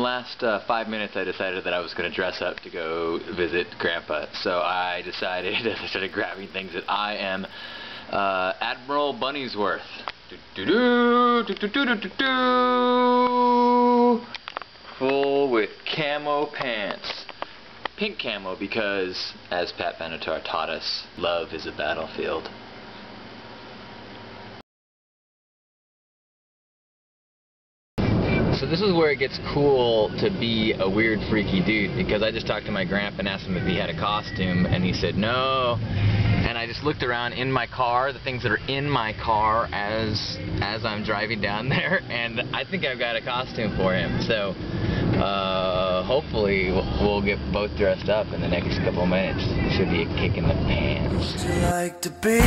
last 5 minutes I decided that I was going to dress up to go visit Grandpa. So I decided, as I started grabbing things, that I am Admiral Bunnyworth. Full with camo pants. Pink camo because, as Pat Benatar taught us, love is a battlefield. So this is where it gets cool to be a weird, freaky dude, because I just talked to my grandpa and asked him if he had a costume, and he said no. And I just looked around in my car, the things that are in my car as I'm driving down there, and I think I've got a costume for him. So hopefully we'll get both dressed up in the next couple minutes. Should be a kick in the pants. Would you like to be?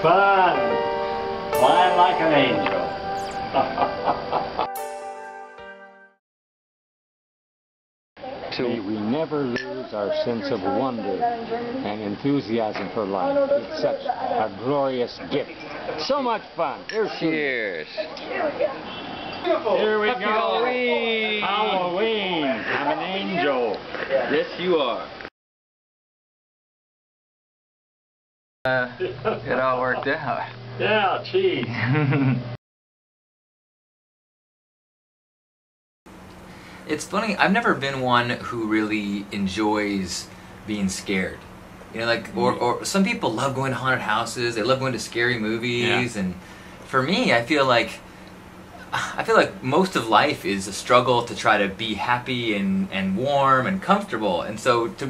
Fun! Flying like an angel. May we never lose our sense of wonder and enthusiasm for life. It's such a glorious gift. So much fun. Cheers. Here we Happy go. Halloween! Halloween! I'm an angel. Yes, you are. It all worked out. Yeah, cheese. It's funny, I've never been one who really enjoys being scared. You know, like, or some people love going to haunted houses, they love going to scary movies, and for me, I feel like most of life is a struggle to try to be happy and warm and comfortable, and so to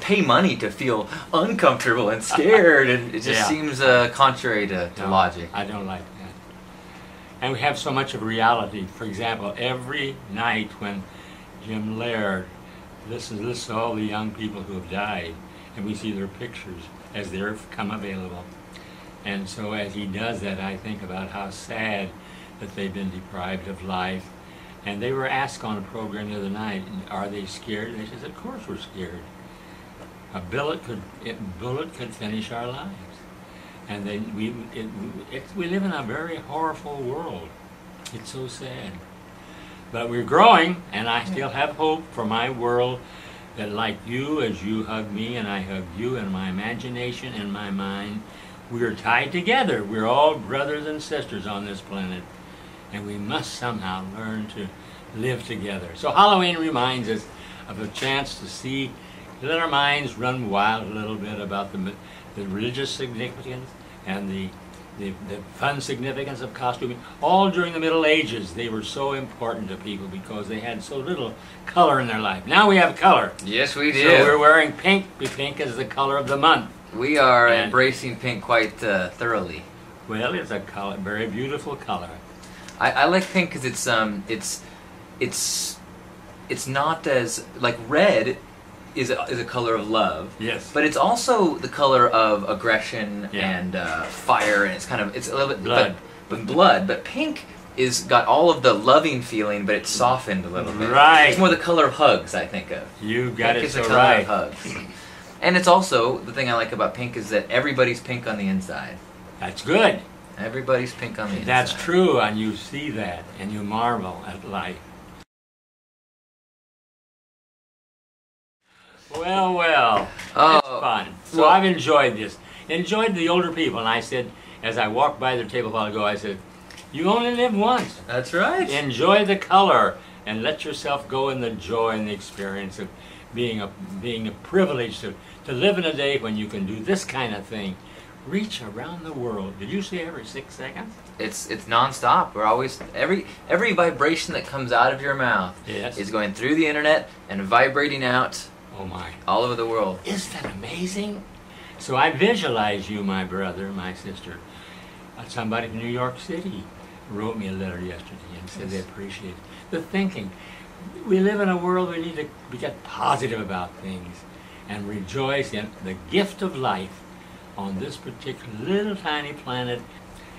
pay money to feel uncomfortable and scared, and it just seems contrary to logic. I don't like that. And we have so much of reality. For example, every night when Jim Laird lists all the young people who have died, and we see their pictures as they've come available. And so as he does that, I think about how sad that they've been deprived of life. And they were asked on a program the other night, are they scared? And they said, of course we're scared. A bullet could finish our lives. And then we live in a very horrible world. It's so sad. But we're growing, and I still have hope for my world that, like you, as you hug me and I hug you, in my imagination and my mind, we are tied together. We're all brothers and sisters on this planet. And we must somehow learn to live together. So Halloween reminds us of a chance to let our minds run wild a little bit about the religious significance and the fun significance of costuming. All during the Middle Ages, they were so important to people because they had so little color in their life. Now we have color. Yes, we do. So we're wearing pink. Pink is the color of the month. We are embracing pink quite thoroughly. Well, it's a color, very beautiful color. I like pink because it's not as, like, red is a color of love. Yes. But it's also the color of aggression and fire, and it's a little bit blood. But blood. But pink is got all of the loving feeling, but it's softened a little bit. Right. It's more the color of hugs, I think of. You got pink it is so the color right. of hugs. And it's also, the thing I like about pink is that everybody's pink on the inside. That's good. Everybody's pink on the inside. That's true, and you see that, and you marvel at life. Well, it's fun. So I've enjoyed this. Enjoyed the older people, and I said, as I walked by their table a while ago, I said, you only live once. That's right. Enjoy the color, and let yourself go in the joy and the experience of being a privilege to live in a day when you can do this kind of thing. Reach around the world. Did you say every 6 seconds? It's nonstop. We're always every vibration that comes out of your mouth is going through the internet and vibrating out. Oh my! All over the world. Isn't that amazing? So I visualize you, my brother, my sister. Somebody from New York City wrote me a letter yesterday and said they appreciate the thinking. We live in a world where we need to get positive about things and rejoice in the gift of life on this particular little tiny planet.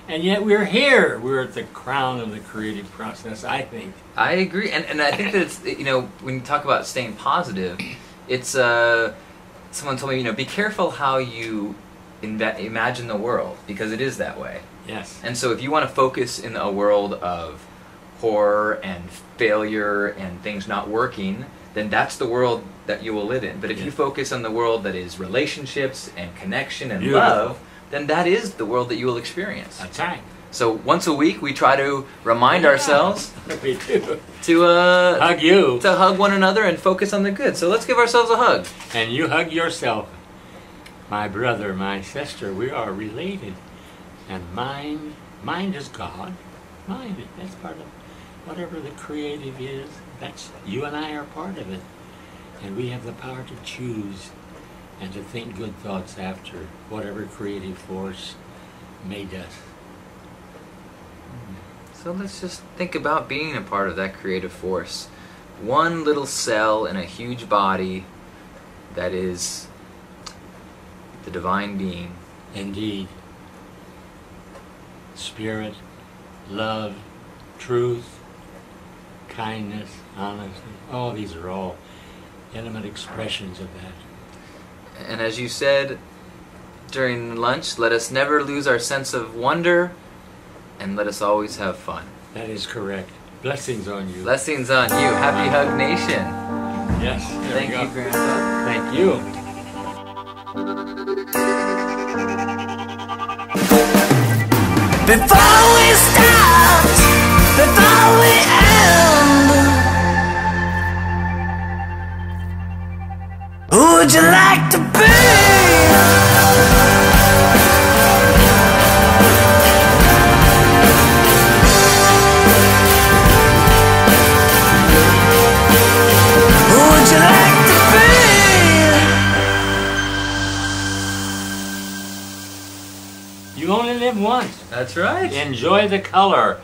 And yet we're here. We're at the crown of the creative process, I think. I agree, and I think that it's, you know, when you talk about staying positive, it's someone told me, you know, be careful how you imagine the world, because it is that way. Yes. And so if you want to focus in a world of horror and failure and things not working, then that's the world that you will live in. But if you focus on the world that is relationships and connection and love, then that is the world that you will experience. That's right. So once a week we try to remind ourselves We do. to Hug you. to hug one another and focus on the good. So let's give ourselves a hug. And you hug yourself. My brother, my sister, we are related. And mind is God. Mind, that's part of whatever the creative is. That's, you and I are part of it. And we have the power to choose and to think good thoughts after whatever creative force made us. So let's just think about being a part of that creative force. One little cell in a huge body that is the divine being. Indeed. Spirit, love, truth, kindness, honesty. Oh, these are all intimate expressions of that. And as you said during lunch, let us never lose our sense of wonder, and let us always have fun. That is correct. Blessings on you. Blessings on you. Happy Hug Nation. Yes. There Thank we go. you, Grandpa. Thank you. Before we start, before we end, who would you like to be? Who would you like to be? You only live once. That's right. Enjoy the color.